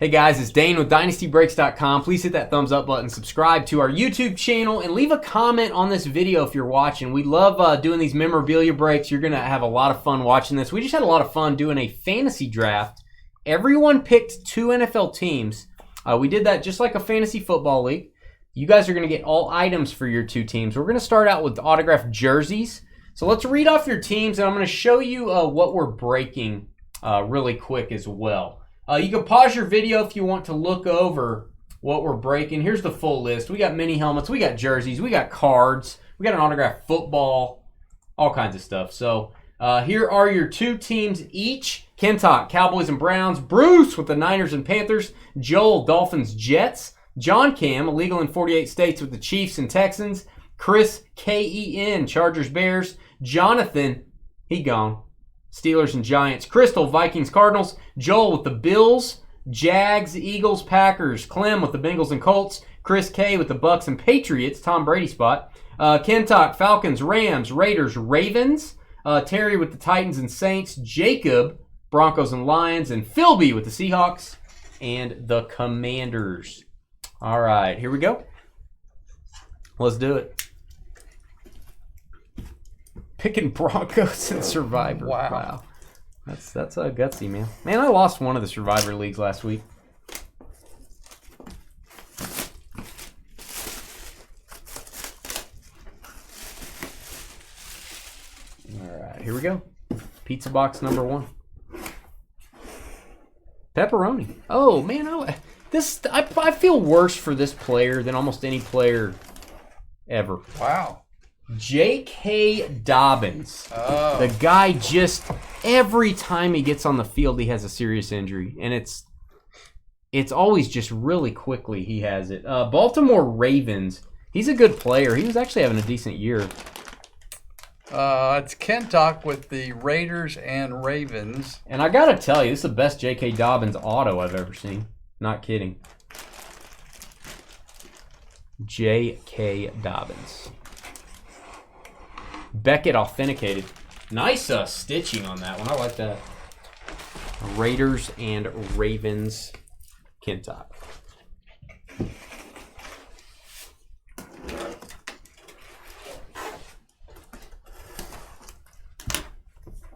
Hey guys, it's Dane with DynastyBreaks.com. Please hit that thumbs up button, subscribe to our YouTube channel, and leave a comment on this video if you're watching. We love doing these memorabilia breaks. You're going to have a lot of fun watching this. We just had a lot of fun doing a fantasy draft. Everyone picked 2 NFL teams. We did that just like a fantasy football league. You guys are going to get all items for your 2 teams. We're going to start out with autographed jerseys. So let's read off your teams, and I'm going to show you what we're breaking really quick as well. You can pause your video if you want to look over what we're breaking. Here's the full list. We got mini helmets, we got jerseys, we got cards, we got an autographed football, all kinds of stuff. So here are your 2 teams each. Kentock, Cowboys and Browns. Bruce with the Niners and Panthers. Joel, Dolphins, Jets. John Cam, illegal in 48 states with the Chiefs and Texans. Chris, K-E-N, Chargers, Bears. Jonathan, he gone. Steelers and Giants. Crystal, Vikings, Cardinals. Joel with the Bills, Jags, Eagles, Packers. Clem with the Bengals and Colts. Chris K with the Bucks and Patriots. Tom Brady spot. Kentock, Falcons, Rams, Raiders, Ravens. Terry with the Titans and Saints. Jacob, Broncos and Lions. And Philby with the Seahawks and the Commanders. All right, here we go. Let's do it. Picking Broncos and Survivor. Wow. That's gutsy, man. Man, I lost one of the Survivor leagues last week. All right, here we go. Pizza box number 1. Pepperoni. Oh, man, I feel worse for this player than almost any player ever. Wow. J.K. Dobbins. Oh. The guy just, every time he gets on the field, he has a serious injury. And it's always just really quickly he has it. Baltimore Ravens. He's a good player. He was actually having a decent year. It's Kentock with the Raiders and Ravens. And I got to tell you, this is the best J.K. Dobbins auto I've ever seen. Not kidding. J.K. Dobbins. Beckett authenticated. Nice stitching on that one. I like that. Raiders and Ravens. Kentock.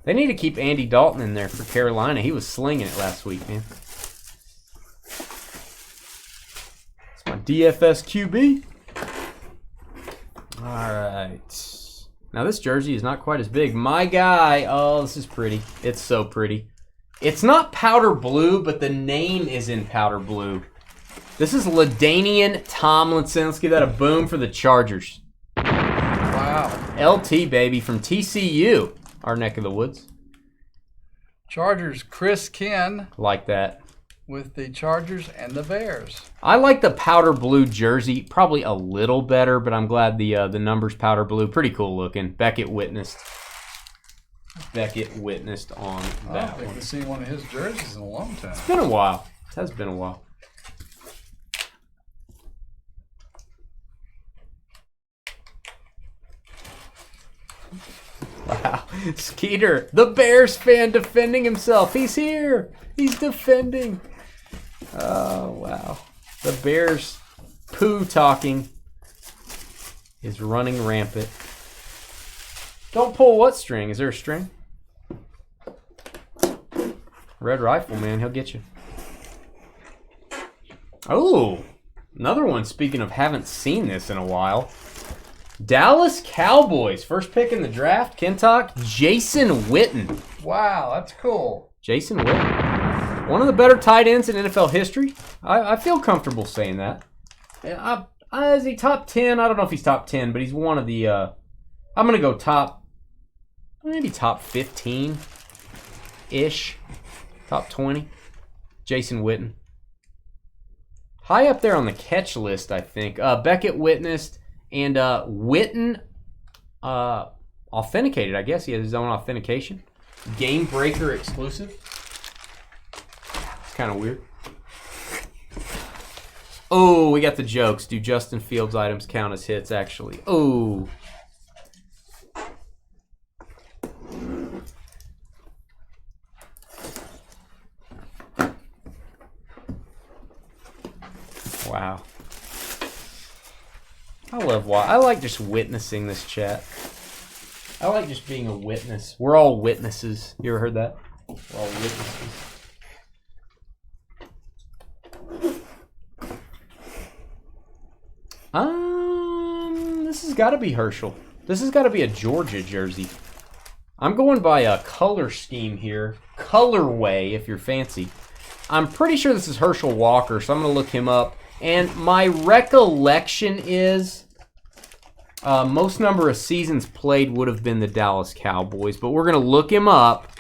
They need to keep Andy Dalton in there for Carolina. He was slinging it last week, man. It's my DFS QB. All right. Now this jersey is not quite as big. My guy, oh, this is pretty. It's so pretty. It's not powder blue, but the name is in powder blue. This is LaDainian Tomlinson. Let's give that a boom for the Chargers. Wow. LT, baby, from TCU, our neck of the woods. Chargers, Chris Ken. Like that. With the Chargers and the Bears. I like the powder blue jersey probably a little better, but I'm glad the number's powder blue. Pretty cool looking. Beckett witnessed. Beckett witnessed on that I don't think we've seen one of his jerseys in a long time. It's been a while. It has been a while. Wow. Skeeter, the Bears fan defending himself. He's here. He's defending. Oh, wow. The Bears poo talking is running rampant. Don't pull what string? Is there a string? Red Rifle, man. He'll get you. Oh, another one. Speaking of haven't seen this in a while. Dallas Cowboys. First pick in the draft. Kentock. Jason Witten. Wow, that's cool. Jason Witten. One of the better tight ends in NFL history. I feel comfortable saying that. Is he top 10? I don't know if he's top 10, but he's one of the... I'm going to go maybe top 15-ish. Top 20. Jason Witten. High up there on the catch list, I think. Beckett witnessed, and Witten authenticated, I guess. He has his own authentication. Game Breaker exclusive. Kind of weird. Oh, we got the jokes. Do Justin Fields items count as hits, actually? Oh. Wow. I like just witnessing this chat. I like just being a witness. We're all witnesses. You ever heard that? We're all witnesses. This has got to be Herschel. This has got to be a Georgia jersey. I'm going by a color scheme here. Colorway, if you're fancy. I'm pretty sure this is Herschel Walker, so I'm going to look him up. And my recollection is most number of seasons played would have been the Dallas Cowboys, but we're going to look him up.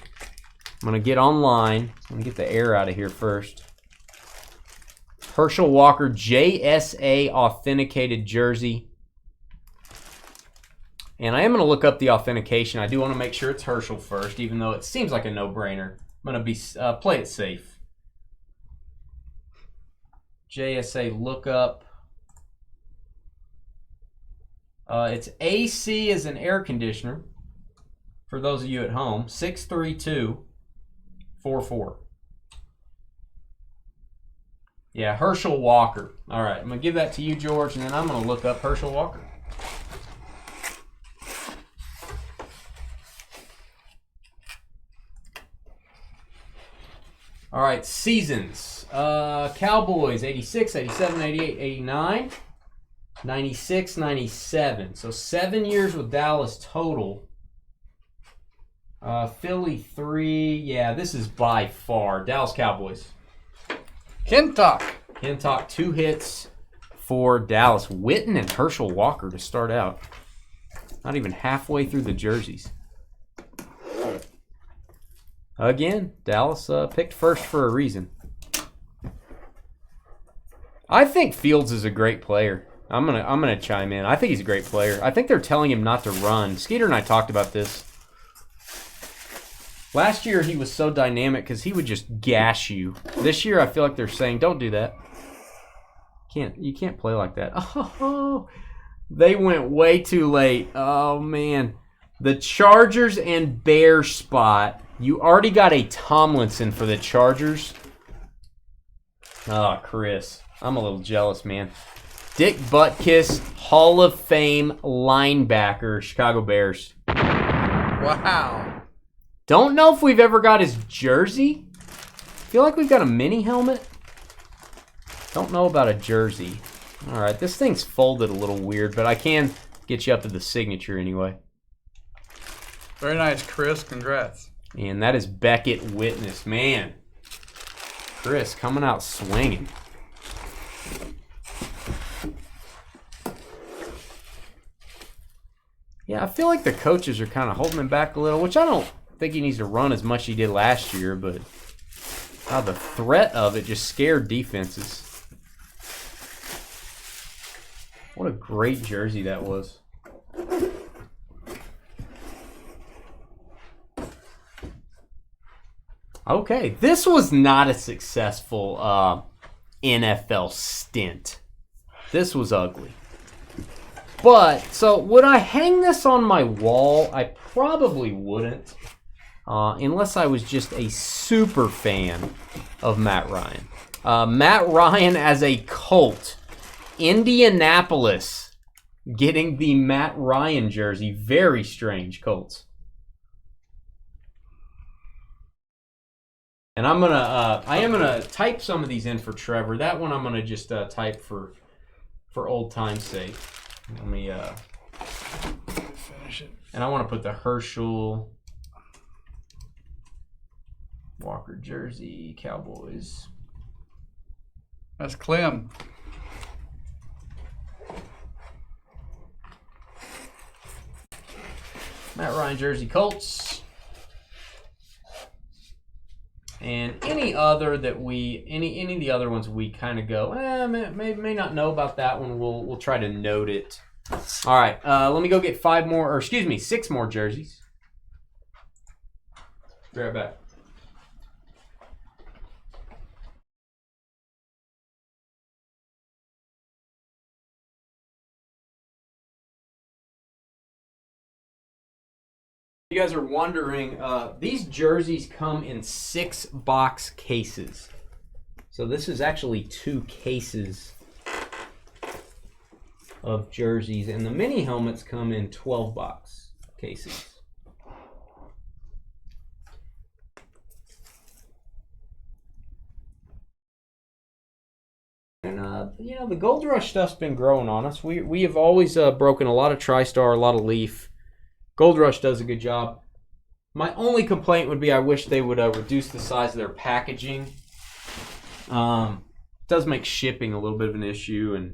I'm going to get online. I'm going to get the air out of here first. Herschel Walker, JSA authenticated jersey. And I am going to look up the authentication. I do want to make sure it's Herschel first, even though it seems like a no-brainer. I'm going to play it safe. JSA lookup. It's AC as an air conditioner. For those of you at home, 63244. Yeah, Herschel Walker. All right, I'm going to give that to you, George, and then I'm going to look up Herschel Walker. All right, seasons. Cowboys, 86, 87, 88, 89, 96, 97. So 7 years with Dallas total. Philly, 3. Yeah, this is by far. Dallas Cowboys. Kentuck. 2 hits for Dallas. Witten and Herschel Walker to start out. Not even halfway through the jerseys. Again, Dallas picked first for a reason. I think Fields is a great player. I'm gonna chime in. I think he's a great player. I think they're telling him not to run. Skeeter and I talked about this. Last year he was so dynamic because he would just gash you. This year I feel like they're saying, don't do that. You can't play like that. Oh, they went way too late. Oh man. The Chargers and Bears spot. You already got a Tomlinson for the Chargers. Oh, Chris. I'm a little jealous, man. Dick Butkus, Hall of Fame linebacker, Chicago Bears. Wow. Don't know if we've ever got his jersey. Feel like we've got a mini helmet. Don't know about a jersey. All right, this thing's folded a little weird, but I can get you up to the signature anyway. Very nice, Chris. Congrats. And that is Beckett Witness. Man, Chris coming out swinging. Yeah, I feel like the coaches are kind of holding him back a little, which I don't think he needs to run as much as he did last year, but the threat of it just scared defenses. What a great jersey that was. Okay, this was not a successful NFL stint. This was ugly. But, so would I hang this on my wall? I probably wouldn't. Unless I was just a super fan of Matt Ryan. Matt Ryan as a Colt. Indianapolis getting the Matt Ryan jersey. Very strange, Colts. And I am gonna type some of these in for Trevor. That one I'm gonna just type for old time's sake. Let me Finish it. and I want to put the Herschel Walker jersey, Cowboys. That's Clem. Matt Ryan jersey, Colts. And any other that any of the other ones we kind of go, may not know about that one. We'll try to note it. All right, let me go get 6 more jerseys. Be right back. You guys are wondering, these jerseys come in 6-box cases. So this is actually 2 cases of jerseys, and the mini helmets come in 12-box cases. And you know, the Gold Rush stuff's been growing on us. We have always broken a lot of TriStar, a lot of Leaf. Gold Rush does a good job. My only complaint would be I wish they would reduce the size of their packaging. It does make shipping a little bit of an issue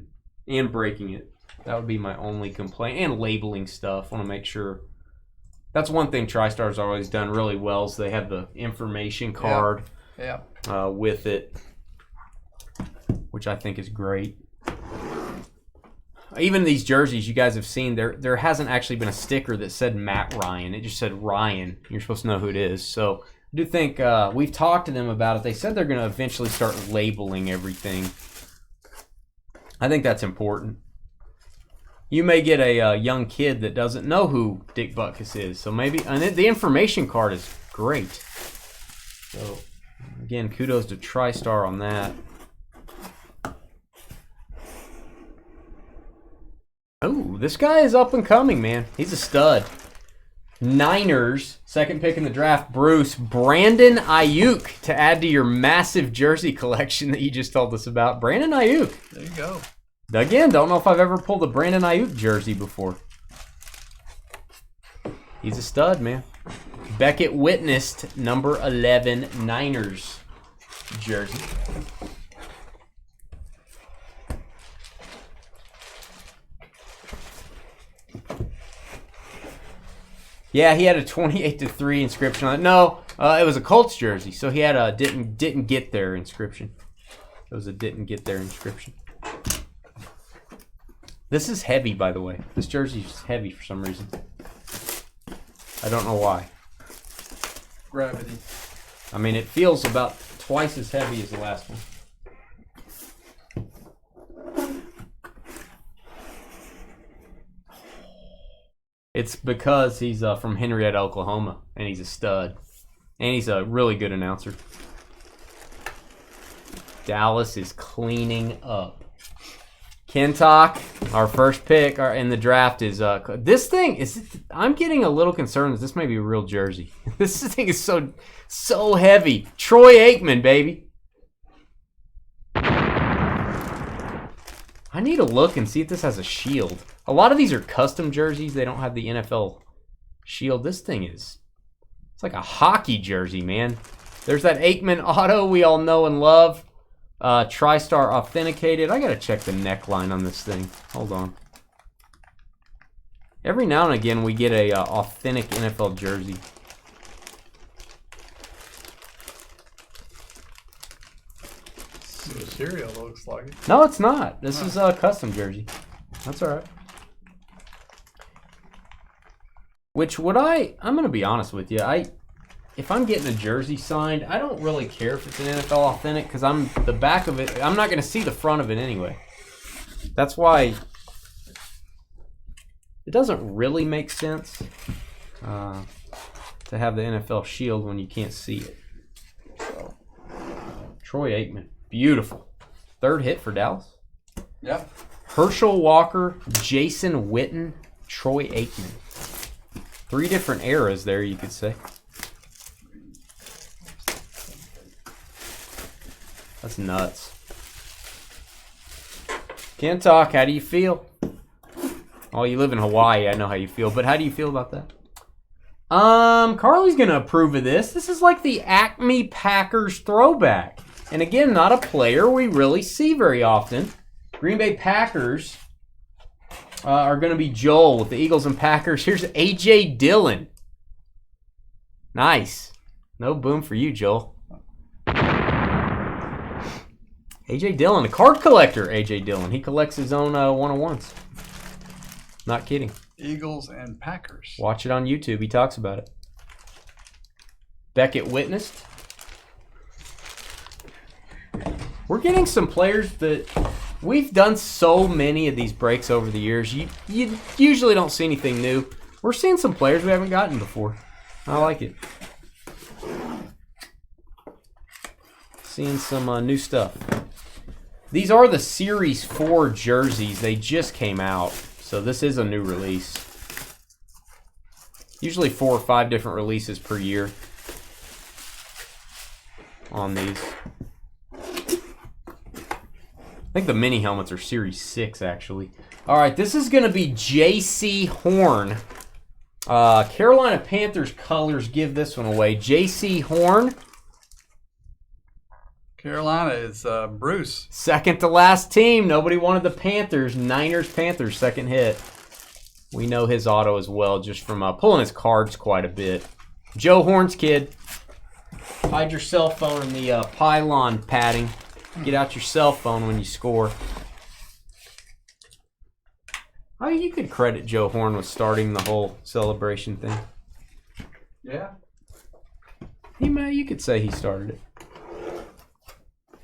and breaking it. That would be my only complaint. And labeling stuff. I want to make sure. That's one thing TriStar's always done really well is they have the information card with it, which I think is great. Even these jerseys you guys have seen, there hasn't actually been a sticker that said Matt Ryan. It just said Ryan. You're supposed to know who it is. So I do think we've talked to them about it. They said they're going to eventually start labeling everything. I think that's important. You may get a young kid that doesn't know who Dick Butkus is. So maybe, and the information card is great. So again, kudos to TriStar on that. Oh, this guy is up and coming, man. He's a stud. Niners, second pick in the draft, Bruce. Brandon Ayuk to add to your massive jersey collection that you just told us about. Brandon Ayuk. There you go. Again, don't know if I've ever pulled a Brandon Ayuk jersey before. He's a stud, man. Beckett witnessed number 11 Niners jersey. Yeah, he had a 28-3 inscription on it. No, it was a Colts jersey, so he had a didn't get there inscription. It was a didn't get there inscription. This is heavy, by the way. This jersey is heavy for some reason. I don't know why. Gravity. I mean, it feels about twice as heavy as the last one. It's because he's from Henrietta, Oklahoma, and he's a stud. And he's a really good announcer. Dallas is cleaning up. Kentuck, our first pick in the draft is this thing is. I'm getting a little concerned that this may be a real jersey. This thing is so heavy. Troy Aikman, baby. I need to look and see if this has a shield. A lot of these are custom jerseys. They don't have the NFL shield. This thing is, it's like a hockey jersey, man. There's that Aikman auto we all know and love. TriStar authenticated. I gotta check the neckline on this thing. Hold on. Every now and again we get a authentic NFL jersey. The cereal looks like it. No, it's not. This is a custom jersey. That's all right. Which I'm gonna be honest with you. If I'm getting a jersey signed, I don't really care if it's an NFL authentic because the back of it, I'm not going to see the front of it anyway. That's why it doesn't really make sense to have the NFL shield when you can't see it. So, Troy Aikman, beautiful. Third hit for Dallas. Yep. Herschel Walker, Jason Witten, Troy Aikman. 3 different eras there, you could say. That's nuts. Can't talk. How do you feel? Oh, you live in Hawaii. I know how you feel. But how do you feel about that? Carly's going to approve of this. This is like the Acme Packers throwback. And again, not a player we really see very often. Green Bay Packers are going to be Joel with the Eagles and Packers. Here's A.J. Dillon. Nice. No boom for you, Joel. A.J. Dillon, a card collector, A.J. Dillon. He collects his own 101s. Not kidding. Eagles and Packers. Watch it on YouTube. He talks about it. Beckett witnessed. We're getting some players that we've done so many of these breaks over the years. You usually don't see anything new. We're seeing some players we haven't gotten before. I like it. Seeing some new stuff. These are the Series 4 jerseys. They just came out, so this is a new release. Usually 4 or 5 different releases per year on these. I think the mini helmets are Series 6, actually. All right, this is going to be J.C. Horn. Carolina Panthers colors give this one away. J.C. Horn. Carolina is Bruce. Second to last team. Nobody wanted the Panthers. Niners, Panthers, second hit. We know his auto as well, just from pulling his cards quite a bit. Joe Horn's kid. Hide your cell phone in the pylon padding. Get out your cell phone when you score. Oh, you could credit Joe Horn with starting the whole celebration thing. Yeah. You could say he started it.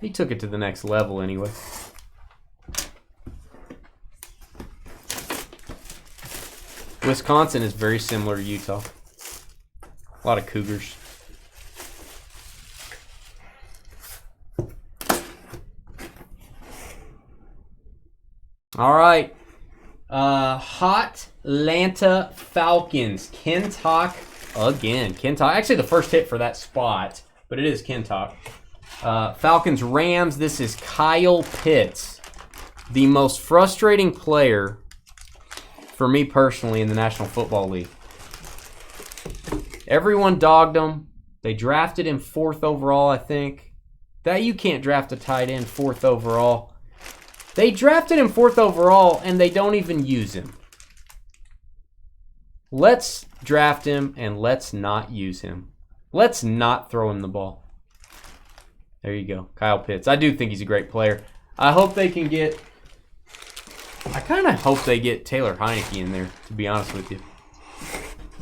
He took it to the next level anyway. Wisconsin is very similar to Utah. A lot of Cougars. All right. Hot Atlanta Falcons. Kentuck again. Kentuck. Actually, the first hit for that spot, but it is Kentuck. Falcons Rams. This is Kyle Pitts, the most frustrating player for me personally in the National Football League. Everyone dogged him. They drafted him 4th overall, I think. That you can't draft a tight end 4th overall. They drafted him 4th overall, and they don't even use him. Let's draft him, and let's not use him. Let's not throw him the ball. There you go. Kyle Pitts. I do think he's a great player. I hope they can get... I kind of hope they get Taylor Heineke in there, to be honest with you.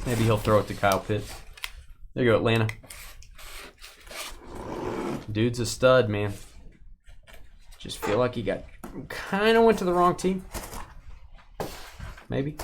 Maybe he'll throw it to Kyle Pitts. There you go, Atlanta. Dude's a stud, man. Just feel like he kind of went to the wrong team. Maybe.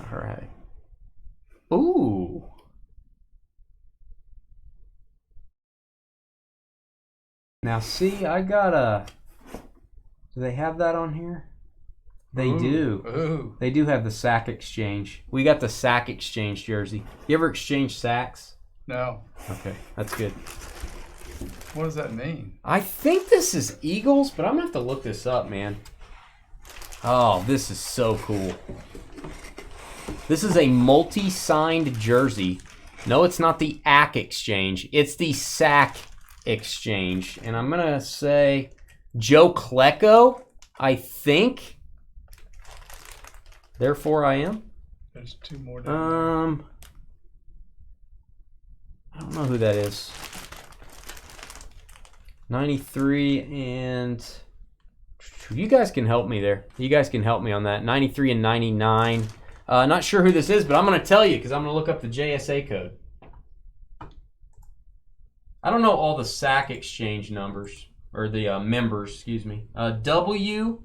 All right. Ooh. Now see, I got a... Do they have that on here? They do. Ooh. They do have the sack exchange. We got the sack exchange jersey. You ever exchange sacks? No. Okay, that's good. What does that mean? I think this is Eagles, but I'm going to have to look this up, man. Oh, this is so cool. This is a multi-signed jersey. No, it's not the ACK exchange. It's the sack exchange. And I'm going to say Joe Klecko, I think. Therefore, I am. There's 2 more down I don't know who that is. 93 and... You guys can help me there. You guys can help me on that. 93 and 99. Not sure who this is, but I'm going to tell you because I'm going to look up the JSA code. I don't know all the sack exchange numbers, or the members, excuse me. WIT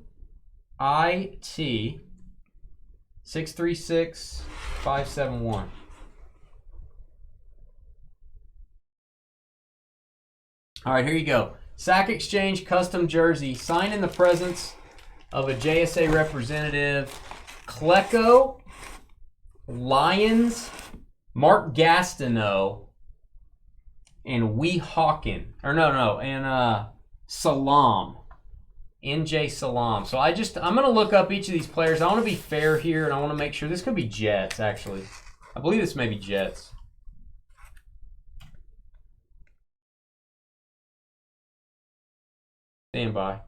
636571. All right, here you go. Sack exchange custom jersey. Signed in the presence of a JSA representative. Klecko, Lions, Mark Gastineau, and and Salam. NJ Salam. So I'm going to look up each of these players. I want to be fair here, and I want to make sure. This could be Jets, actually. I believe this may be Jets. Stand by.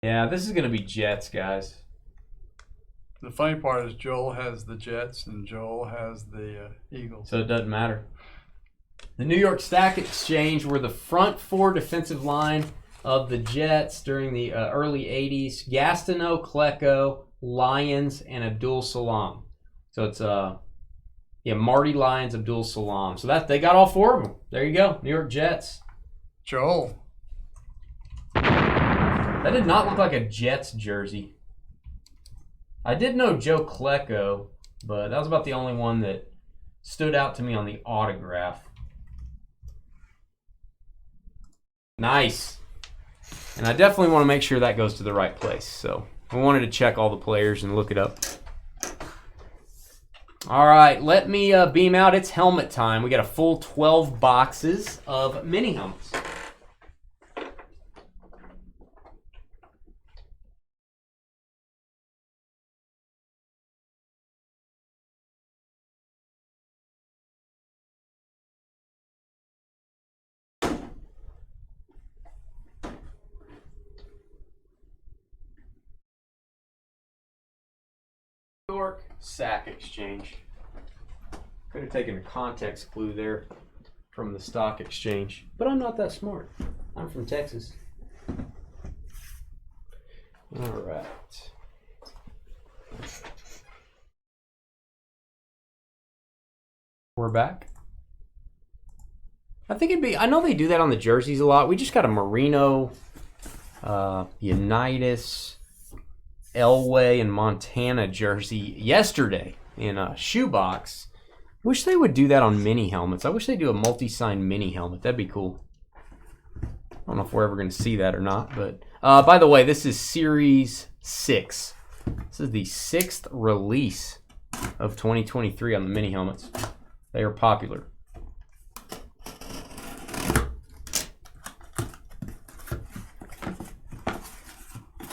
Yeah, this is going to be Jets, guys. The funny part is Joel has the Jets and Joel has the Eagles. So it doesn't matter. The New York Stock Exchange were the front four defensive line of the Jets during the early 80s. Gastineau, Klecko, Lyons, and Abdul Salam. So it's Marty Lyons, Abdul Salam. So that they got all four of them. There you go, New York Jets. Joel. That did not look like a Jets jersey. I did know Joe Klecko, but that was about the only one that stood out to me on the autograph. Nice. And I definitely want to make sure that goes to the right place. So I wanted to check all the players and look it up. All right, let me beam out. It's helmet time. We got a full 12 boxes of mini helmets. New York Sack Exchange. Could have taken a context clue there from the stock exchange, but I'm not that smart. I'm from Texas. All right. We're back. I think it'd be, I know they do that on the jerseys a lot. We just got a Merino, Unitas, Elway, and Montana jersey yesterday in a shoebox. Wish they would do that on mini helmets. I wish they'd do a multi-sign mini helmet. That'd be cool. I don't know if we're ever going to see that or not. But by the way, this is Series 6. This is the 6th release of 2023 on the mini helmets. They are popular.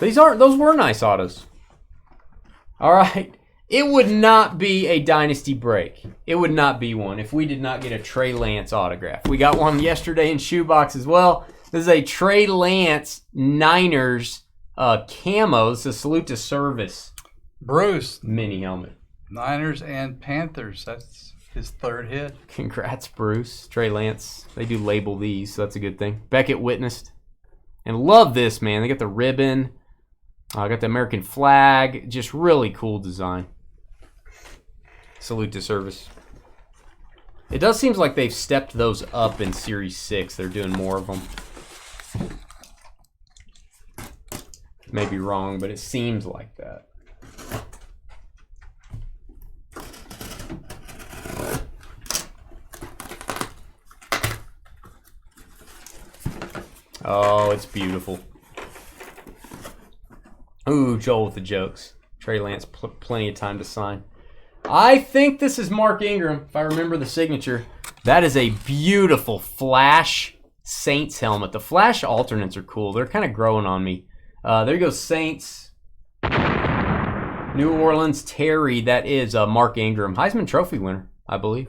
Those were nice autos. All right. It would not be a Dynasty break. It would not be one if we did not get a Trey Lance autograph. We got one yesterday in shoebox as well. This is a Trey Lance Niners camo. This is a salute to service. Bruce. Mini helmet. Niners and Panthers. That's his third hit. Congrats, Bruce. Trey Lance. They do label these, so that's a good thing. Beckett witnessed. And love this, man. They got the ribbon. Got the American flag. Just really cool design. Salute to service. It does seem like they've stepped those up in Series 6. They're doing more of them. May be wrong, but it seems like that. Oh, it's beautiful. Ooh, Joel with the jokes. Trey Lance, plenty of time to sign. I think this is Mark Ingram, if I remember the signature. That is a beautiful Flash Saints helmet. The Flash alternates are cool. They're kind of growing on me. There goes Saints. New Orleans Terry. That is Mark Ingram. Heisman Trophy winner, I believe.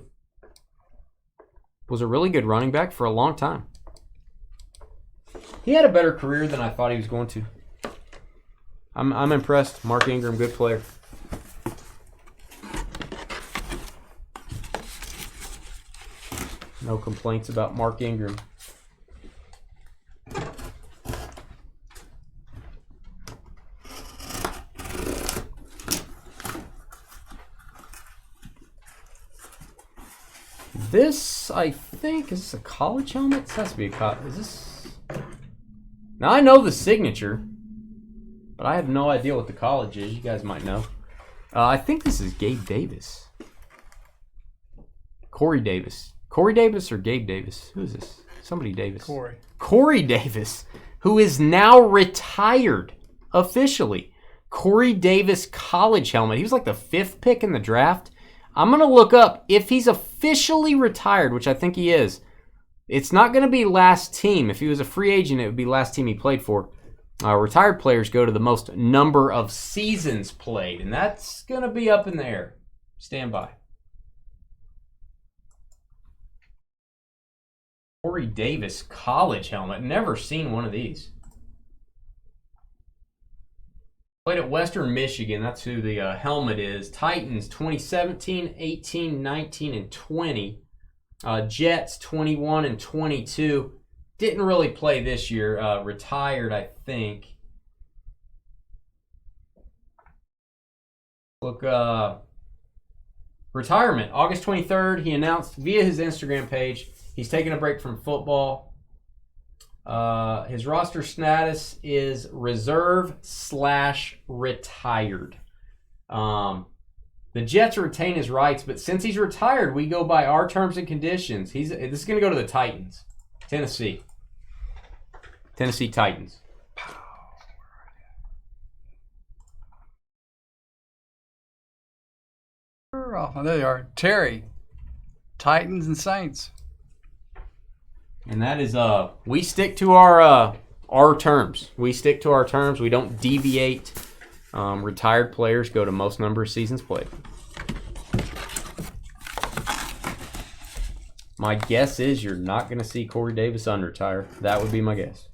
Was a really good running back for a long time. He had a better career than I thought he was going to. I'm impressed. Mark Ingram, good player. No complaints about Mark Ingram. This, I think, is this a college helmet? This has to be a college. Is this? Now I know the signature, but I have no idea what the college is. You guys might know. I think this is Gabe Davis. Corey Davis. Corey Davis or Gabe Davis? Who is this? Somebody Davis. Corey. Corey Davis, who is now retired officially. Corey Davis college helmet. He was like the 5th pick in the draft. I'm going to look up if he's officially retired, which I think he is. It's not going to be last team. If he was a free agent, it would be last team he played for. Retired players go to the most number of seasons played, and that's going to be up in the air. Stand by. Corey Davis college helmet. Never seen one of these. Played at Western Michigan. That's who the helmet is. Titans 2017, 18, 19, and 20. Jets 21 and 22. Didn't really play this year. Retired, I think. Look, retirement, August 23rd. He announced via his Instagram page he's taking a break from football. His roster status is reserve/retired. The Jets retain his rights, but since he's retired, we go by our terms and conditions. This is going to go to the Titans, Tennessee Titans. Oh, there they are. Terry, Titans and Saints. And that is we stick to our terms. We stick to our terms. We don't deviate. Retired players go to most number of seasons played. My guess is you're not going to see Corey Davis unretire. That would be my guess.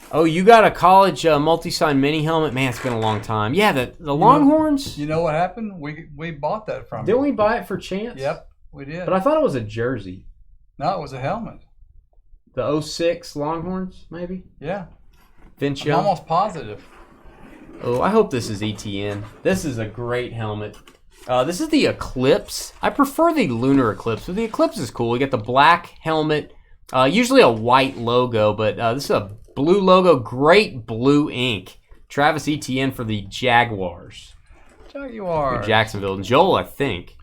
Oh, you got a college multi-sign mini helmet? Man, it's been a long time. Yeah, the Longhorns. You know what happened? We bought that from Didn't we buy it for Chance? Yep, we did. But I thought it was a jersey. No, it was a helmet. The 06 Longhorns, maybe? Yeah. Vince I'm Young? almost positive. Oh, I hope this is ETN. This is a great helmet. This is the Eclipse. I prefer the Lunar Eclipse, but the Eclipse is cool. We get the black helmet, usually a white logo, but this is a blue logo, great blue ink. Travis Etienne for the Jaguars. Jaguars. Jacksonville. And Joel, I think.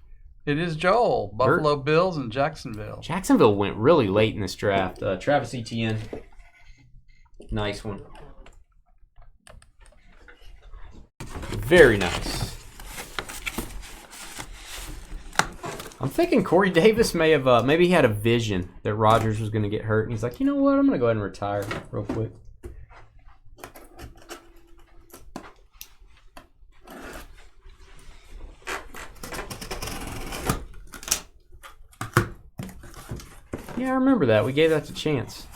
It is Joel. Buffalo Bills and Jacksonville. Jacksonville went really late in this draft. Travis Etienne. Nice one. Very nice. I'm thinking Corey Davis may have, maybe he had a vision that Rodgers was going to get hurt. And he's like, you know what? I'm going to go ahead and retire real quick. Yeah, I remember that. We gave that to Chance.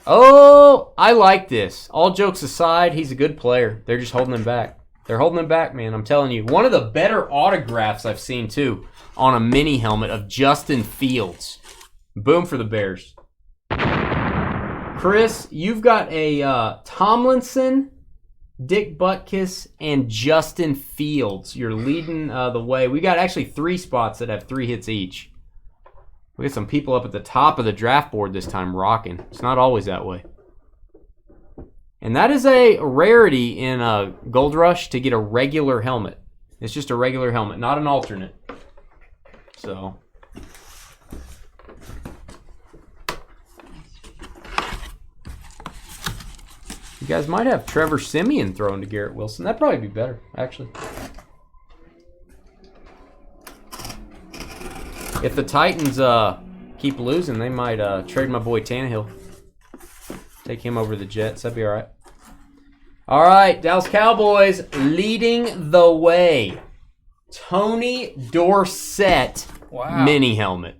Oh, I like this. All jokes aside, he's a good player. They're just holding him back. They're holding him back, man. I'm telling you. One of the better autographs I've seen, too, on a mini helmet of Justin Fields. Boom for the Bears. Chris, you've got a Tomlinson, Dick Butkus, and Justin Fields. You're leading the way. We got actually 3 spots that have 3 hits each. We got some people up at the top of the draft board this time rocking. It's not always that way. And that is a rarity in Gold Rush to get a regular helmet. It's just a regular helmet, not an alternate. So. You guys might have Trevor Siemian thrown to Garrett Wilson. That'd probably be better, actually. If the Titans keep losing, they might trade my boy Tannehill. Take him over the Jets. That'd be all right. All right, Dallas Cowboys leading the way. Tony Dorsett mini helmet.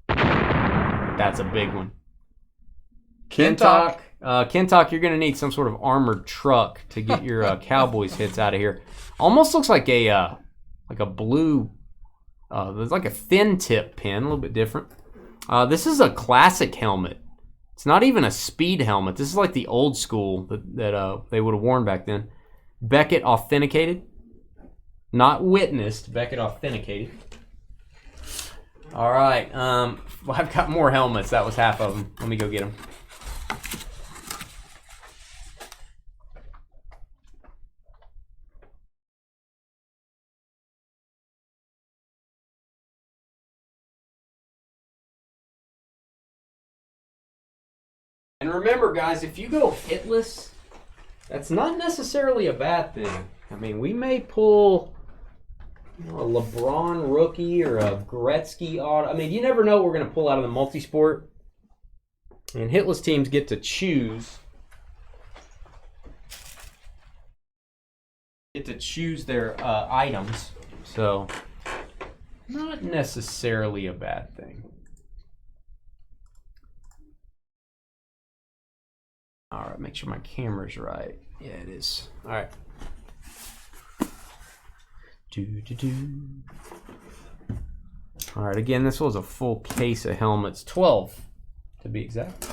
That's a big one. Kentuck, you're going to need some sort of armored truck to get your Cowboys hits out of here. Almost looks like a blue... there's like a thin tip pin, a little bit different. This is a classic helmet. It's not even a speed helmet. This is like the old school that they would have worn back then. Beckett authenticated. Not witnessed, Beckett authenticated. All right. Well, I've got more helmets. That was half of them. Let me go get them. And remember, guys, if you go hitless, that's not necessarily a bad thing. I mean, we may pull a LeBron rookie or a Gretzky auto. I mean, you never know what we're going to pull out of the multi-sport. And hitless teams get to choose. Their items. So, not necessarily a bad thing. All right, make sure my camera's right. Yeah, it is. All right. All right, again, this was a full case of helmets, 12 to be exact.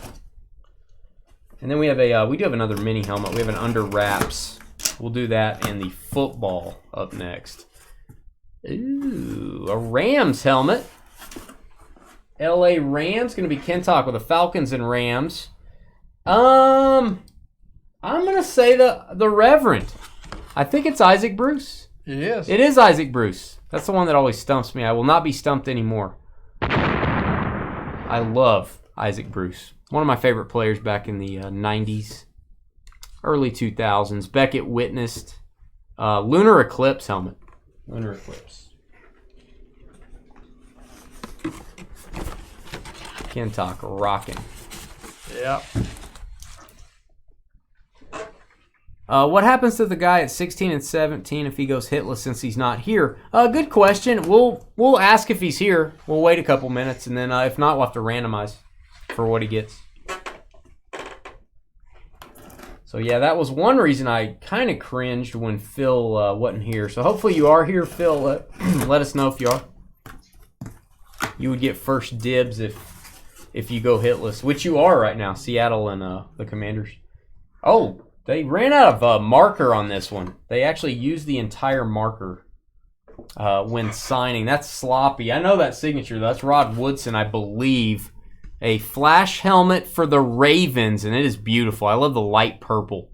And then we have we do have another mini helmet. We have an under wraps. We'll do that and the football up next. Ooh, a Rams helmet. LA Rams, gonna be Ken Talk with the Falcons and Rams. I'm gonna say the Reverend. I think it's Isaac Bruce. It is. It is Isaac Bruce. That's the one that always stumps me. I will not be stumped anymore. I love Isaac Bruce. One of my favorite players back in the 90s, early 2000s. Beckett witnessed Lunar Eclipse helmet. Lunar Eclipse. Ken Talk rocking. Yeah. What happens to the guy at 16 and 17 if he goes hitless since he's not here? Good question. We'll ask if he's here. We'll wait a couple minutes, and then if not, we'll have to randomize for what he gets. So yeah, that was one reason I kind of cringed when Phil wasn't here. So hopefully you are here, Phil. Let us know if you are. You would get first dibs if you go hitless, which you are right now, Seattle and the Commanders. Oh, they ran out of marker on this one. They actually used the entire marker when signing. That's sloppy. I know that signature. That's Rod Woodson, I believe. A flash helmet for the Ravens, and it is beautiful. I love the light purple.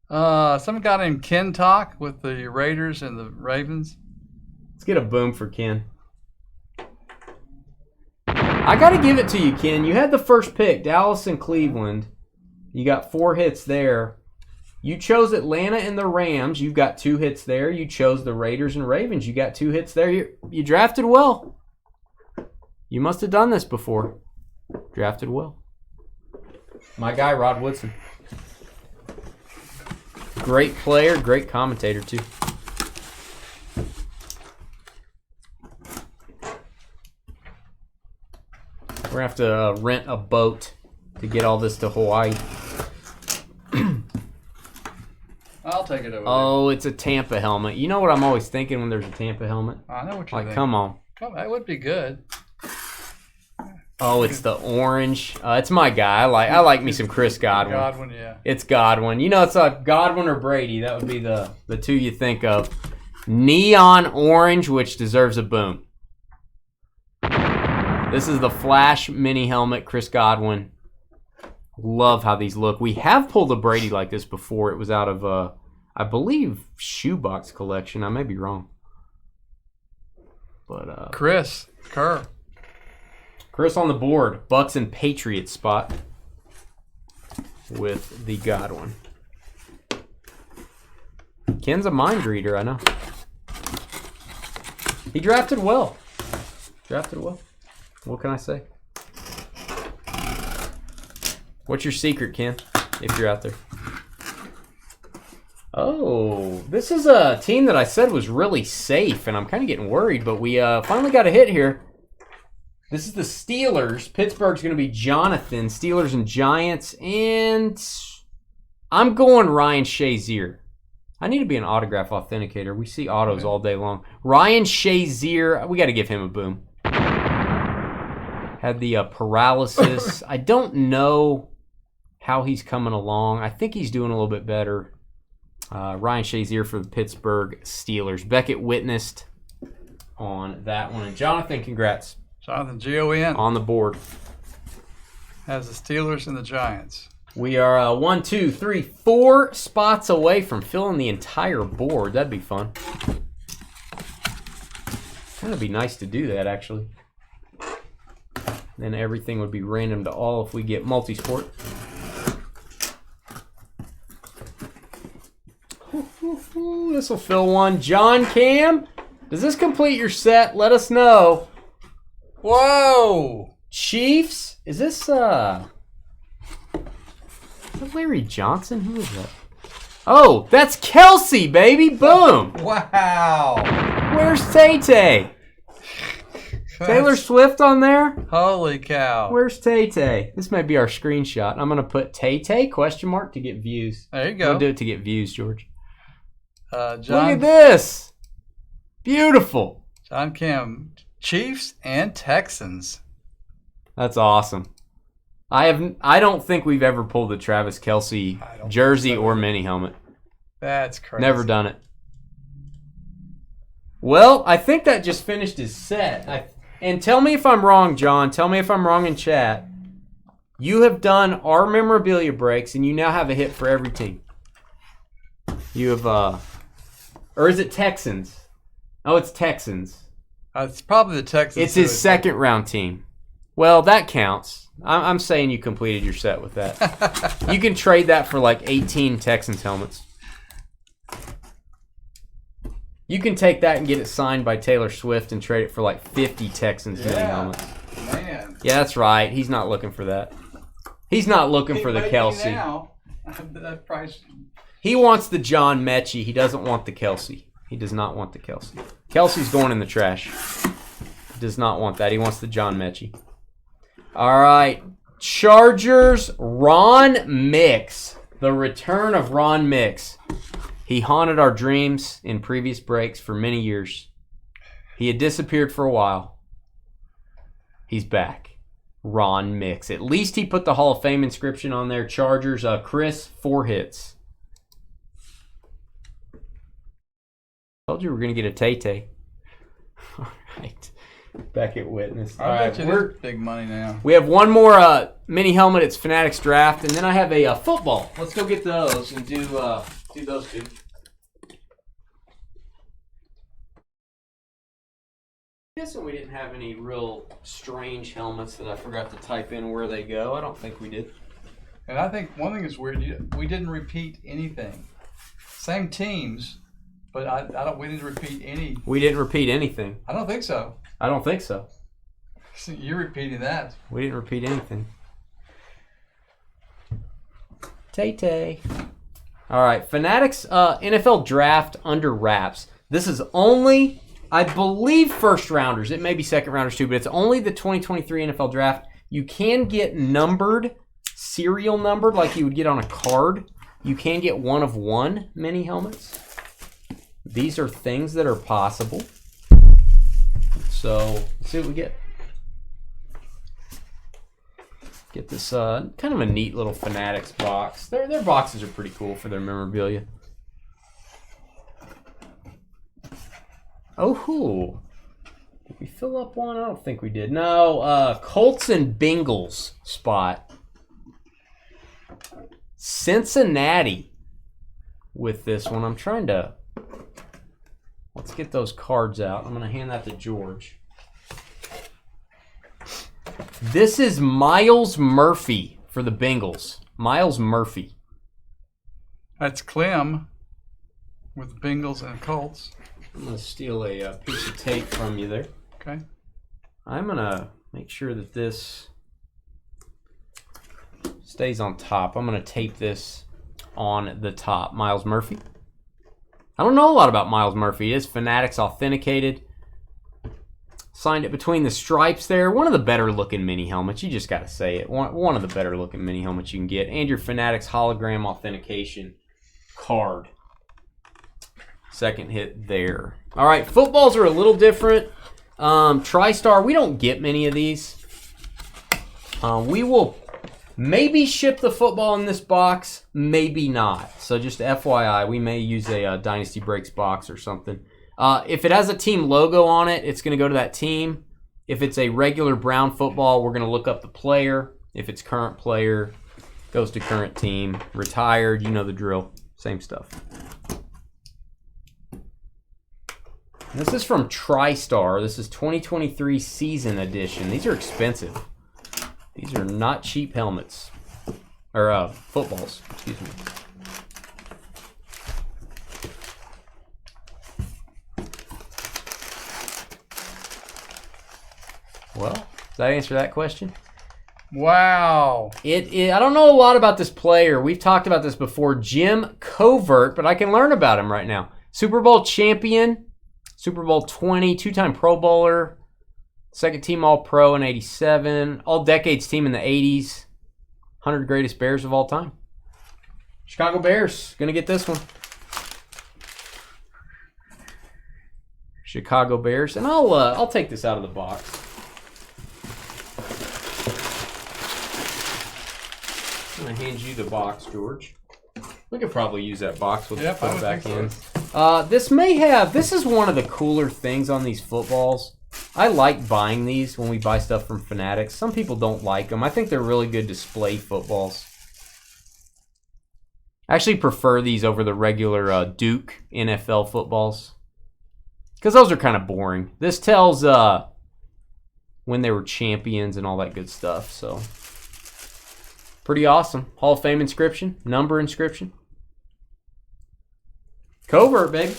Some guy named Ken Talk with the Raiders and the Ravens. Let's get a boom for Ken. I got to give it to you, Ken. You had the first pick, Dallas and Cleveland. You got 4 hits there. You chose Atlanta and the Rams. You've got 2 hits there. You chose the Raiders and Ravens. You got 2 hits there. You drafted well. You must have done this before. Drafted well. My guy, Rod Woodson. Great player, great commentator, too. We're going to have to rent a boat to get all this to Hawaii. I'll take it over. Oh, it's a Tampa helmet. You know what I'm always thinking when there's a Tampa helmet? I know what you're thinking. Come on. That would be good. Oh, it's the orange. It's my guy. I like me some Chris Godwin. Godwin, yeah. It's Godwin. You know, it's Godwin or Brady. That would be the two you think of. Neon orange, which deserves a boom. This is the Flash mini helmet, Chris Godwin. Love how these look. We have pulled a Brady like this before. It was out of, I believe, Shoebox Collection. I may be wrong. But Chris Kerr. Chris on the board. Bucks and Patriots spot with the Godwin. Ken's a mind reader, I know. He drafted well. What can I say? What's your secret, Ken, if you're out there? Oh, this is a team that I said was really safe, and I'm kind of getting worried, but we finally got a hit here. This is the Steelers. Pittsburgh's going to be Jonathan. Steelers and Giants, and I'm going Ryan Shazier. I need to be an autograph authenticator. We see autos all day long. Ryan Shazier, we got to give him a boom. Had the paralysis. I don't know how he's coming along. I think he's doing a little bit better. Ryan Shazier for the Pittsburgh Steelers. Beckett witnessed on that one. And Jonathan, congrats. Jonathan, G-O-N. On the board. Has the Steelers and the Giants. We are 1, 2, 3, 4 spots away from filling the entire board. That'd be fun. That'd be nice to do that, actually. Then everything would be random to all if we get multi-sport. This will fill one. John Cam, does this complete your set? Let us know. Whoa! Chiefs? Is this that Larry Johnson? Who is that? Oh, that's Kelsey, baby. Boom. Wow. Where's Tay-Tay? Taylor Swift on there? Holy cow. Where's Tay-Tay? This might be our screenshot. I'm going to put Tay-Tay, question mark, to get views. There you go. We'll do it to get views, George. John, Look at this. Beautiful. John Kim, Chiefs and Texans. That's awesome. I don't think we've ever pulled the Travis Kelce jersey or mini helmet. That's crazy. Never done it. Well, I think that just finished his set. And tell me if I'm wrong, John. Tell me if I'm wrong in chat. You have done our memorabilia breaks, and you now have a hit for every team. You have, or is it Texans? Oh, it's Texans. It's probably the Texans. It's his second round team. Well, that counts. I'm saying you completed your set with that. You can trade that for like 18 Texans helmets. You can take that and get it signed by Taylor Swift and trade it for like 50 Texans mini helmets. Man. Yeah, that's right. He's not looking for that. He's not looking for the Kelce. Now. That price. He wants the John Mechie. He doesn't want the Kelce. He does not want the Kelce. Kelsey's going in the trash. He does not want that. He wants the John Mechie. All right. Chargers, Ron Mix. The return of Ron Mix. He haunted our dreams in previous breaks for many years. He had disappeared for a while. He's back. Ron Mix. At least he put the Hall of Fame inscription on there. Chargers, Chris, 4 hits. Told you we were going to get a Tay-Tay. All right. Back at Witness. All I right, bet you that's big money now. we have one more mini helmet. It's Fanatics Draft. And then I have a football. Let's go get those and do those two. I'm guessing we didn't have any real strange helmets that I forgot to type in where they go. I don't think we did. And I think one thing is weird. We didn't repeat anything. Same teams, but we didn't repeat any. We didn't repeat anything. I don't think so. I don't think so. You're repeating that. We didn't repeat anything. Tay-Tay. All right, Fanatics NFL Draft under wraps. This is only, I believe, first rounders. It may be second rounders too, but it's only the 2023 NFL Draft. You can get numbered, serial numbered, like you would get on a card. You can get 1 of 1 mini helmets. These are things that are possible. So let's see what we get. Get this kind of a neat little Fanatics box. Their boxes are pretty cool for their memorabilia. Oh, did we fill up one? I don't think we did. No, Colts and Bengals spot. Cincinnati with this one. I'm trying to... Let's get those cards out. I'm going to hand that to George. This is Miles Murphy for the Bengals. Miles Murphy. That's Clem with the Bengals and Colts. I'm going to steal a piece of tape from you there. Okay. I'm going to make sure that this stays on top. I'm going to tape this on the top. Miles Murphy. I don't know a lot about Miles Murphy. It is Fanatics authenticated. Signed it between the stripes there. One of the better looking mini helmets. You just got to say it. One of the better looking mini helmets you can get. And your Fanatics hologram authentication card. Second hit there. All right, footballs are a little different. TriStar, we don't get many of these. We will maybe ship the football in this box, maybe not. So just FYI, we may use a Dynasty Breaks box or something. If it has a team logo on it, it's going to go to that team. If it's a regular brown football, we're going to look up the player. If it's current player, goes to current team. Retired, you know the drill. Same stuff. This is from TriStar. This is 2023 season edition. These are expensive. These are not cheap helmets. Or footballs, excuse me. Well, does that answer that question? Wow. I don't know a lot about this player. We've talked about this before. Jim Covert, but I can learn about him right now. Super Bowl champion, Super Bowl 20, 2-time Pro Bowler, Second team All-Pro in 87. All-Decades team in the 80s. 100 greatest Bears of all time. Chicago Bears. Gonna get this one. Chicago Bears. And I'll take this out of the box. I'm gonna hand you the box, George. We could probably use that box. We'll just put it back in. This is one of the cooler things on these footballs. I like buying these when we buy stuff from Fanatics. Some people don't like them. I think they're really good display footballs. I actually prefer these over the regular Duke NFL footballs. Because those are kind of boring. This tells when they were champions and all that good stuff. So, pretty awesome. Hall of Fame inscription. Number inscription. Covert, baby.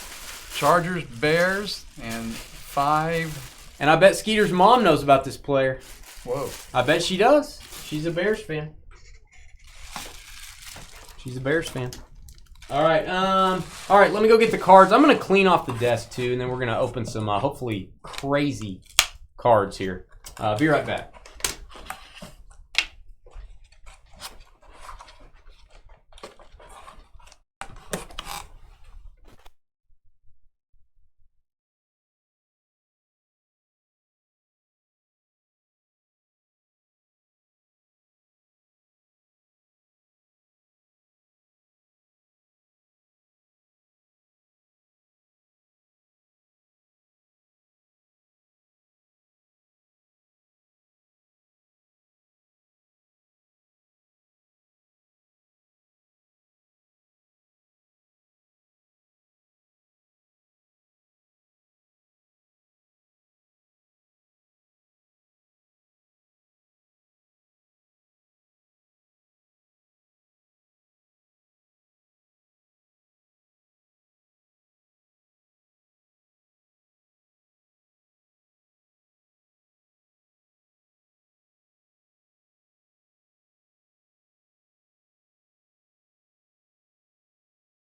Chargers, Bears, and 5. And I bet Skeeter's mom knows about this player. Whoa. I bet she does. She's a Bears fan. She's a Bears fan. All right, let me go get the cards. I'm going to clean off the desk, too, and then we're going to open some, hopefully, crazy cards here. Be right back.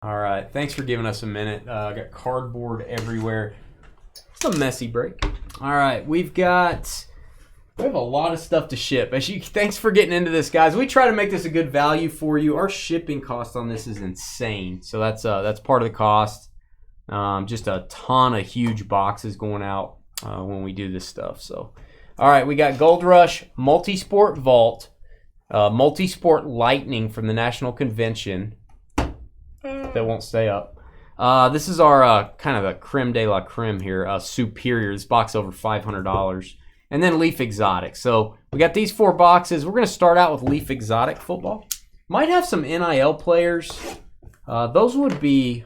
All right, thanks for giving us a minute. I got cardboard everywhere. It's a messy break. All right, we have a lot of stuff to ship. Thanks for getting into this, guys. We try to make this a good value for you. Our shipping cost on this is insane, so that's part of the cost. Just a ton of huge boxes going out when we do this stuff. So, all right, we got Gold Rush Multisport Vault, Multisport Lightning from the National Convention. That won't stay up. This is our kind of a creme de la creme here. Superior. This box over $500. And then Leaf Exotic. So we got these 4 boxes. We're going to start out with Leaf Exotic football. Might have some NIL players. Those would be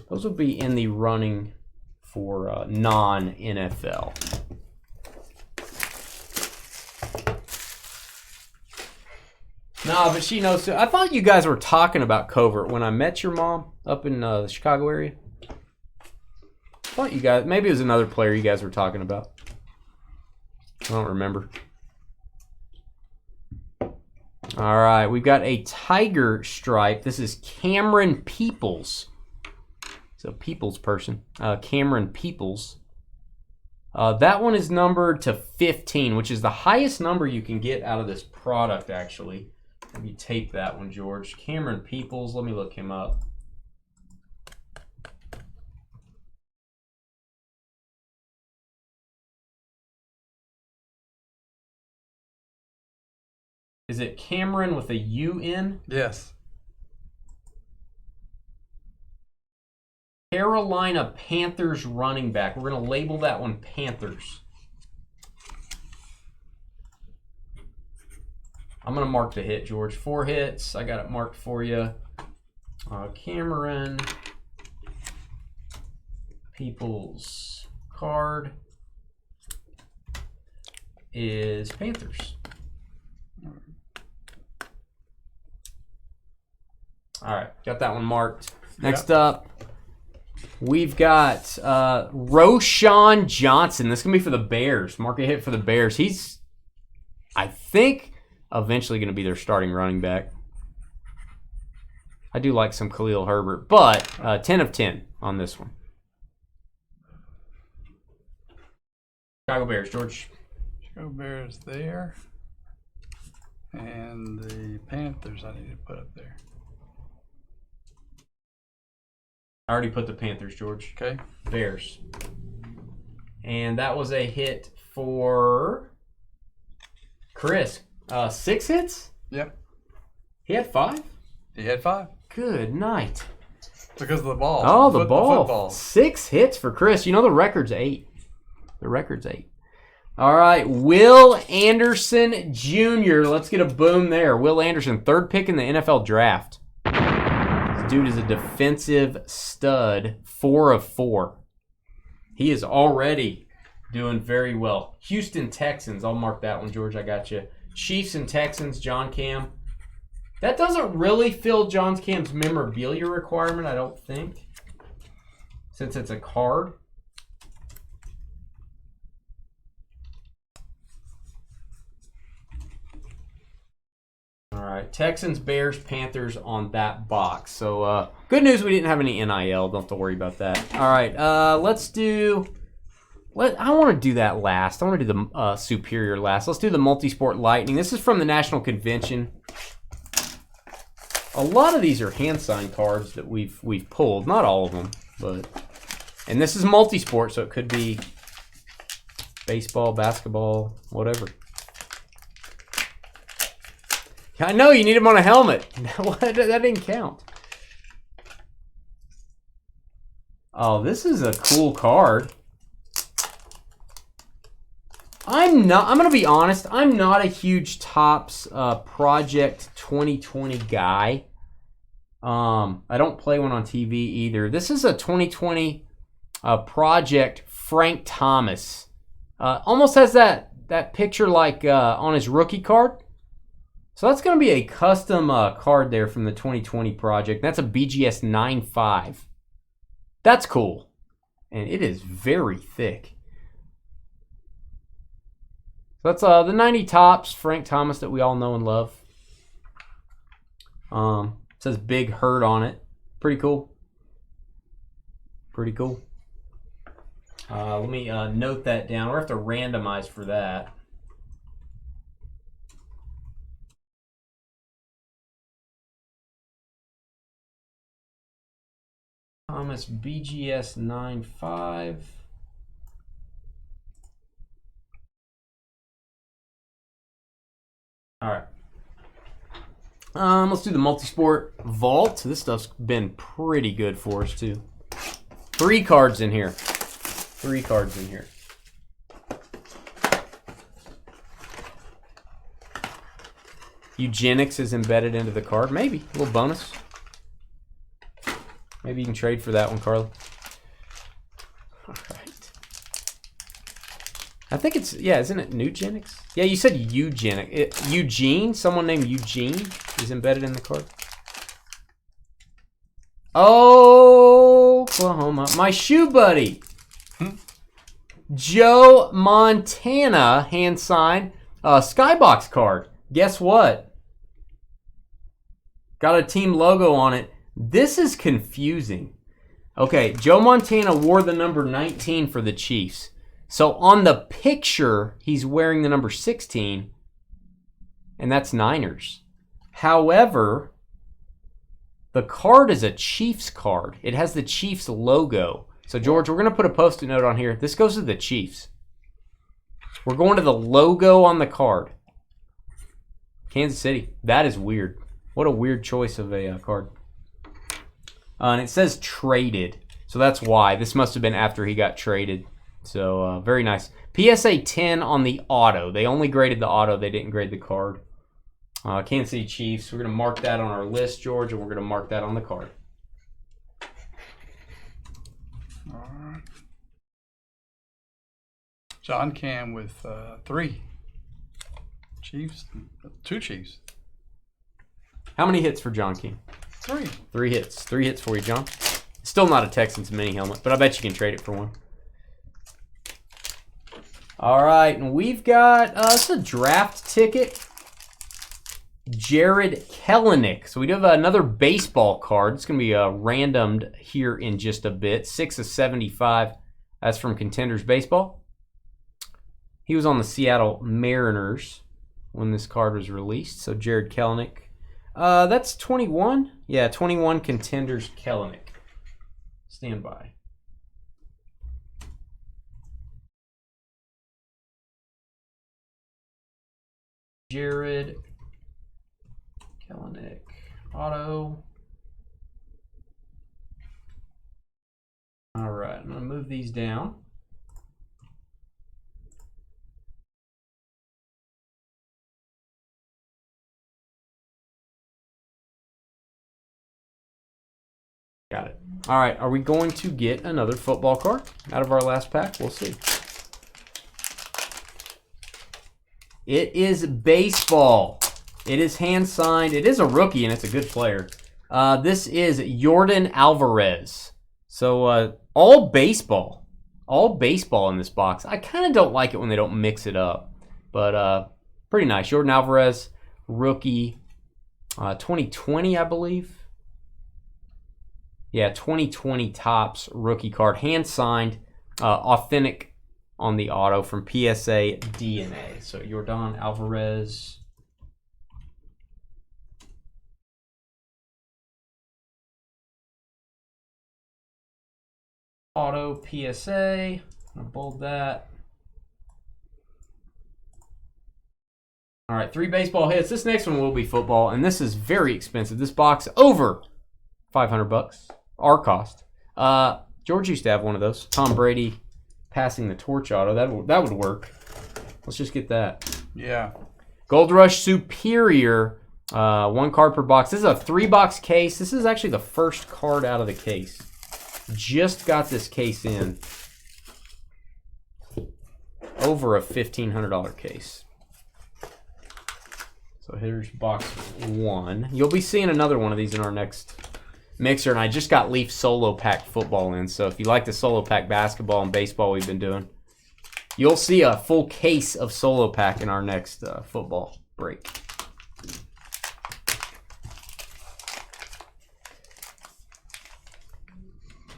in the running for non-NFL. Nah, but she knows too. I thought you guys were talking about Covert when I met your mom up in the Chicago area. I thought you guys, maybe it was another player you guys were talking about. I don't remember. All right, we've got a Tiger Stripe. This is Cameron Peoples. It's a Peoples person. Cameron Peoples. That one is numbered to 15, which is the highest number you can get out of this product, actually. Let me tape that one, George. Cameron Peoples. Let me look him up. Is it Cameron with a U-N? Yes. Carolina Panthers running back. We're going to label that one Panthers. I'm going to mark the hit, George. 4 hits. I got it marked for you. Cameron Peoples card is Panthers. All right, got that one marked. Next up, we've got Roshan Johnson. This is going to be for the Bears. Mark a hit for the Bears. He's, I think, eventually going to be their starting running back. I do like some Khalil Herbert, but 10 of 10 on this one. Chicago Bears, George. Chicago Bears there. And the Panthers I need to put up there. I already put the Panthers, George. Okay. Bears. And that was a hit for Chris. 6 hits? Yep. He had 5? He had 5. Good night. Because of the ball. Oh, the ball. Football. 6 hits for Chris. You know the record's 8. The record's 8. All right, Will Anderson Jr. Let's get a boom there. Will Anderson, 3rd pick in the NFL draft. This dude is a defensive stud, 4 of 4. He is already doing very well. Houston Texans, I'll mark that one, George. I got you. Chiefs and Texans, John Cam. That doesn't really fill John Cam's memorabilia requirement, I don't think, since it's a card. All right, Texans, Bears, Panthers on that box. So good news, we didn't have any NIL. Don't have to worry about that. All right, let's do. I want to do that last. I want to do the Superior last. Let's do the Multisport Lightning. This is from the National Convention. A lot of these are hand-signed cards that we've pulled. Not all of them, but and this is multisport, so it could be baseball, basketball, whatever. I know you need them on a helmet. That didn't count. Oh, this is a cool card. I'm going to be honest. I'm not a huge Topps Project 2020 guy. I don't play one on TV either. This is a 2020 Project Frank Thomas. Almost has that picture like on his rookie card. So that's going to be a custom card there from the 2020 project. That's a BGS 9.5. That's cool. And it is very thick. So that's the 90 Topps Frank Thomas that we all know and love. It says Big Hurt on it. Pretty cool. Pretty cool. Let me note that down. We'll have to randomize for that. Thomas BGS 9.5. All right. Let's do the Multisport Vault. This stuff's been pretty good for us too. 3 cards in here. 3 cards in here. Eugenics is embedded into the card. Maybe a little bonus. Maybe you can trade for that one, Carla. All right. I think it's, yeah, isn't it Nugenics? Yeah, you said Eugenic. Eugene, someone named Eugene is embedded in the card. Oklahoma. My shoe buddy. Joe Montana, hand signed. Skybox card. Guess what? Got a team logo on it. This is confusing. Okay, Joe Montana wore the number 19 for the Chiefs. So on the picture, he's wearing the number 16, and that's Niners. However, the card is a Chiefs card. It has the Chiefs logo. So, George, we're going to put a Post-it note on here. This goes to the Chiefs. We're going to the logo on the card. Kansas City. That is weird. What a weird choice of a card. And it says traded. So that's why. This must have been after he got traded. So very nice. PSA 10 on the auto. They only graded the auto. They didn't grade the card. Kansas City Chiefs. We're going to mark that on our list, George, and we're going to mark that on the card. All right. John Cam with 3 Chiefs. 2 Chiefs. How many hits for John King? 3. 3 hits. 3 hits for you, John. Still not a Texans mini helmet, but I bet you can trade it for one. All right, and we've got, it's a draft ticket. Jared Kelenic. So we do have another baseball card. It's going to be randomed here in just a bit. 6 of 75. That's from Contenders Baseball. He was on the Seattle Mariners when this card was released. So Jared Kelenic. That's 21. Yeah, 21 Contenders Kelenic. Stand by. Jared Kelenic auto. All right, I'm going to move these down. Got it. All right, are we going to get another football card out of our last pack? We'll see. It is baseball. It is hand signed. It is a rookie, and it's a good player. This is Yordan Alvarez. So all baseball. All baseball in this box. I kind of don't like it when they don't mix it up. But pretty nice. Yordan Alvarez, rookie. 2020, I believe. Yeah, 2020 Topps rookie card. Hand signed. Authentic on the auto from PSA DNA. So Yordan Alvarez. Auto PSA. I'm gonna bold that. All right, 3 baseball hits. This next one will be football, and this is very expensive. This box over $500. Our cost. George used to have one of those. Tom Brady passing the torch auto. That would work. Let's just get that. Yeah. Gold Rush Superior. 1 card per box. This is a 3-box case. This is actually the first card out of the case. Just got this case in. Over a $1,500 case. So here's box 1. You'll be seeing another one of these in our next mixer, and I just got Leaf Solo Pack football in. So if you like the Solo Pack basketball and baseball we've been doing, you'll see a full case of Solo Pack in our next football break.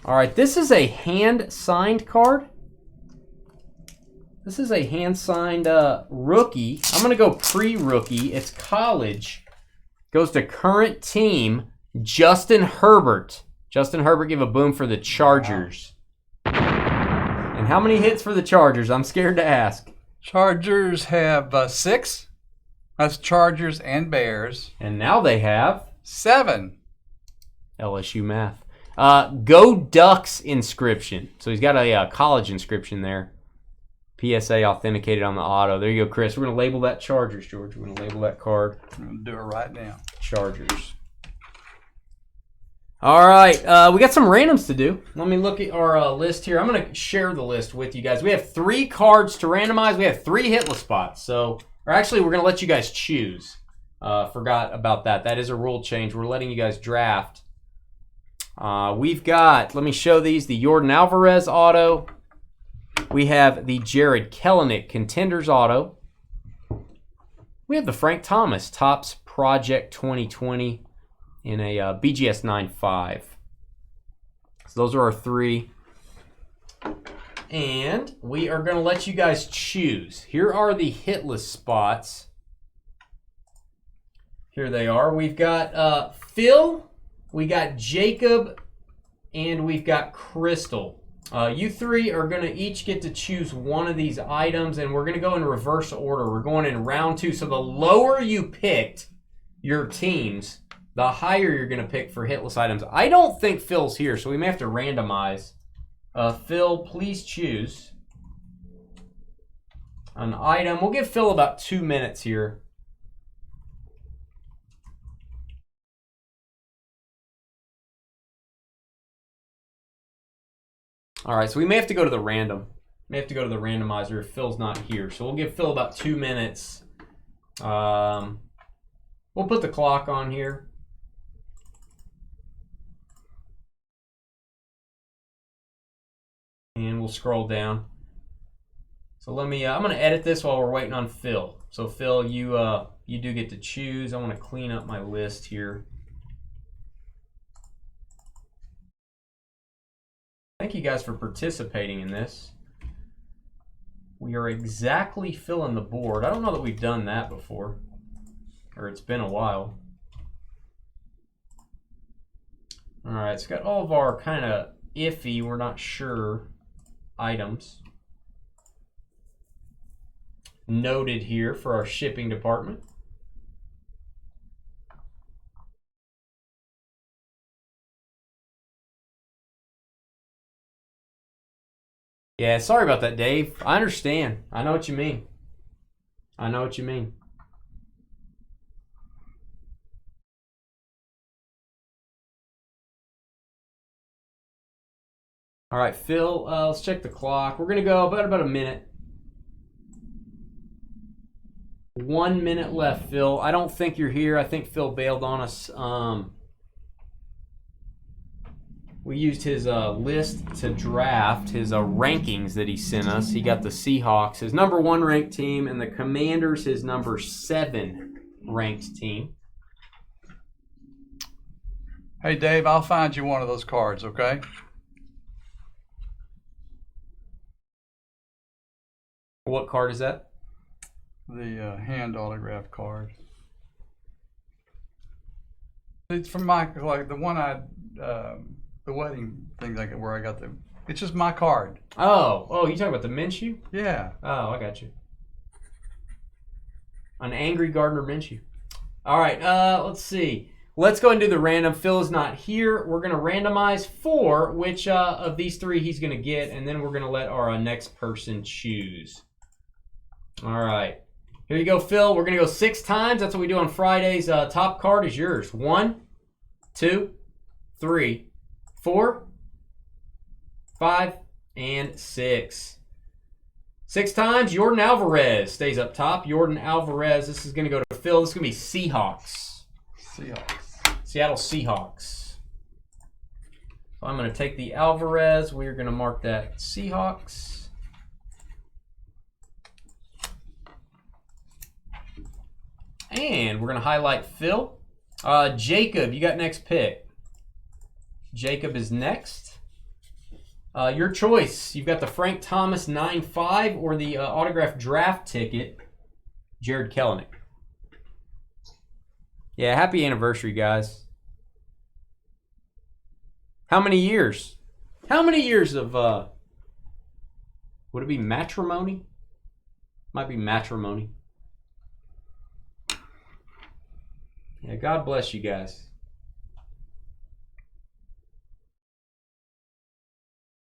All right, this is a hand-signed card. This is a hand-signed rookie. I'm going to go pre-rookie. It's college. Goes to current team, Justin Herbert. Justin Herbert gave a boom for the Chargers. And how many hits for the Chargers? I'm scared to ask. Chargers have 6. That's Chargers and Bears. And now they have 7. LSU math. Go Ducks inscription. So he's got a college inscription there. PSA authenticated on the auto. There you go, Chris. We're going to label that Chargers, George. We're going to label that card. I'm going to do it right now. Chargers. All right. We got some randoms to do. Let me look at our list here. I'm going to share the list with you guys. We have 3 cards to randomize. We have 3 hitless spots. So, or actually, we're going to let you guys choose. Forgot about that. That is a rule change. We're letting you guys draft. We've got, let me show these, the Yordan Alvarez auto. We have the Jared Kelenic Contenders auto. We have the Frank Thomas Topps Project 2020 in a BGS 9.5. So those are our 3. And we are going to let you guys choose. Here are the hitless spots. Here they are. We've got Phil. We got Jacob, and we've got Crystal. You 3 are going to each get to choose one of these items, and we're going to go in reverse order. We're going in round 2. So the lower you picked your teams, the higher you're going to pick for hitless items. I don't think Phil's here, so we may have to randomize. Phil, please choose an item. We'll give Phil about 2 minutes here. All right, so we may have to go to the random. May have to go to the randomizer if Phil's not here. So we'll give Phil about 2 minutes. We'll put the clock on here. And we'll scroll down. So let me, I'm going to edit this while we're waiting on Phil. So Phil, you do get to choose. I want to clean up my list here. Thank you guys for participating in this. We are exactly filling the board. I don't know that we've done that before, or it's been a while. All right, it's got all of our kind of iffy, we're not sure items noted here for our shipping department. Yeah, sorry about that, Dave. I understand. I know what you mean. I know what you mean. All right, Phil, let's check the clock. We're going to go about a minute. 1 minute left, Phil. I don't think you're here. I think Phil bailed on us. We used his list to draft his rankings that he sent us. He got the Seahawks, his number 1 ranked team, and the Commanders, his number 7 ranked team. Hey, Dave, I'll find you one of those cards, okay? What card is that? The hand autograph card. It's from my, like the one I, the wedding thing, like where I got the. It's just my card. Oh, you talking about the Minshew? Yeah. Oh, I got you. An angry Gardner Minshew. All right, let's see. Let's go and do the random. Phil is not here. We're going to randomize 4, which of these 3 he's going to get, and then we're going to let our next person choose. All right. Here you go, Phil. We're going to go 6 times. That's what we do on Fridays. Top card is yours. 1, 2, 3, 4, 5, and 6. 6 times. Jordan Alvarez stays up top. Jordan Alvarez. This is going to go to Phil. This is going to be Seahawks. Seattle Seahawks. So I'm going to take the Alvarez. We're going to mark that Seahawks. And we're going to highlight Phil. Jacob, you got next pick. Jacob is next. Your choice. You've got the Frank Thomas 9.5 or the autographed draft ticket, Jared Kelenic. Yeah, happy anniversary, guys. How many years? How many years of, would it be matrimony? Might be matrimony. Yeah, God bless you guys.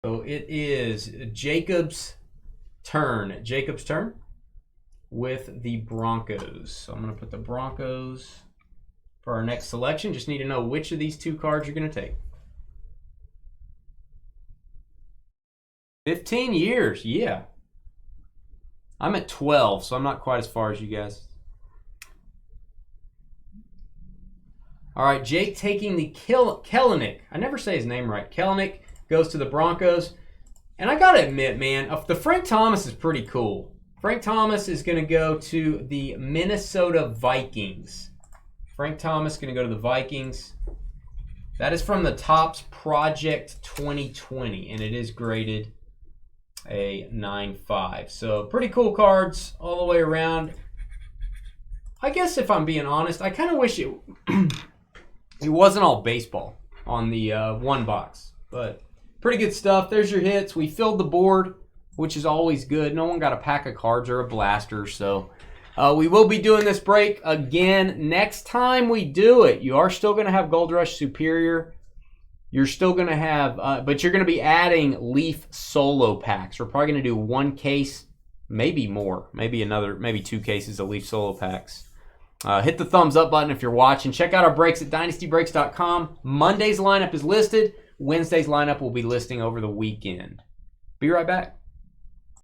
So it is Jacob's turn. Jacob's turn with the Broncos. So I'm going to put the Broncos for our next selection. Just need to know which of these 2 cards you're going to take. 15 years, yeah. I'm at 12, so I'm not quite as far as you guys. All right, Jake taking the Kelenic. I never say his name right. Kelenic goes to the Broncos. And I got to admit, man, the Frank Thomas is pretty cool. Frank Thomas is going to go to the Minnesota Vikings. Frank Thomas going to go to the Vikings. That is from the Topps Project 2020, and it is graded a 9.5. So pretty cool cards all the way around. I guess if I'm being honest, I kind of wish it it wasn't all baseball on the 1 box. But pretty good stuff. There's your hits. We filled the board, which is always good. No one got a pack of cards or a blaster, so we will be doing this break again next time we do it. You are still going to have Gold Rush Superior. You're still going to have, but you're going to be adding Leaf Solo packs. We're probably going to do 1 case, maybe more, maybe 2 cases of Leaf Solo packs. Hit the thumbs up button if you're watching. Check out our breaks at dynastybreaks.com. Monday's lineup is listed. Wednesday's lineup will be listing over the weekend. Be right back.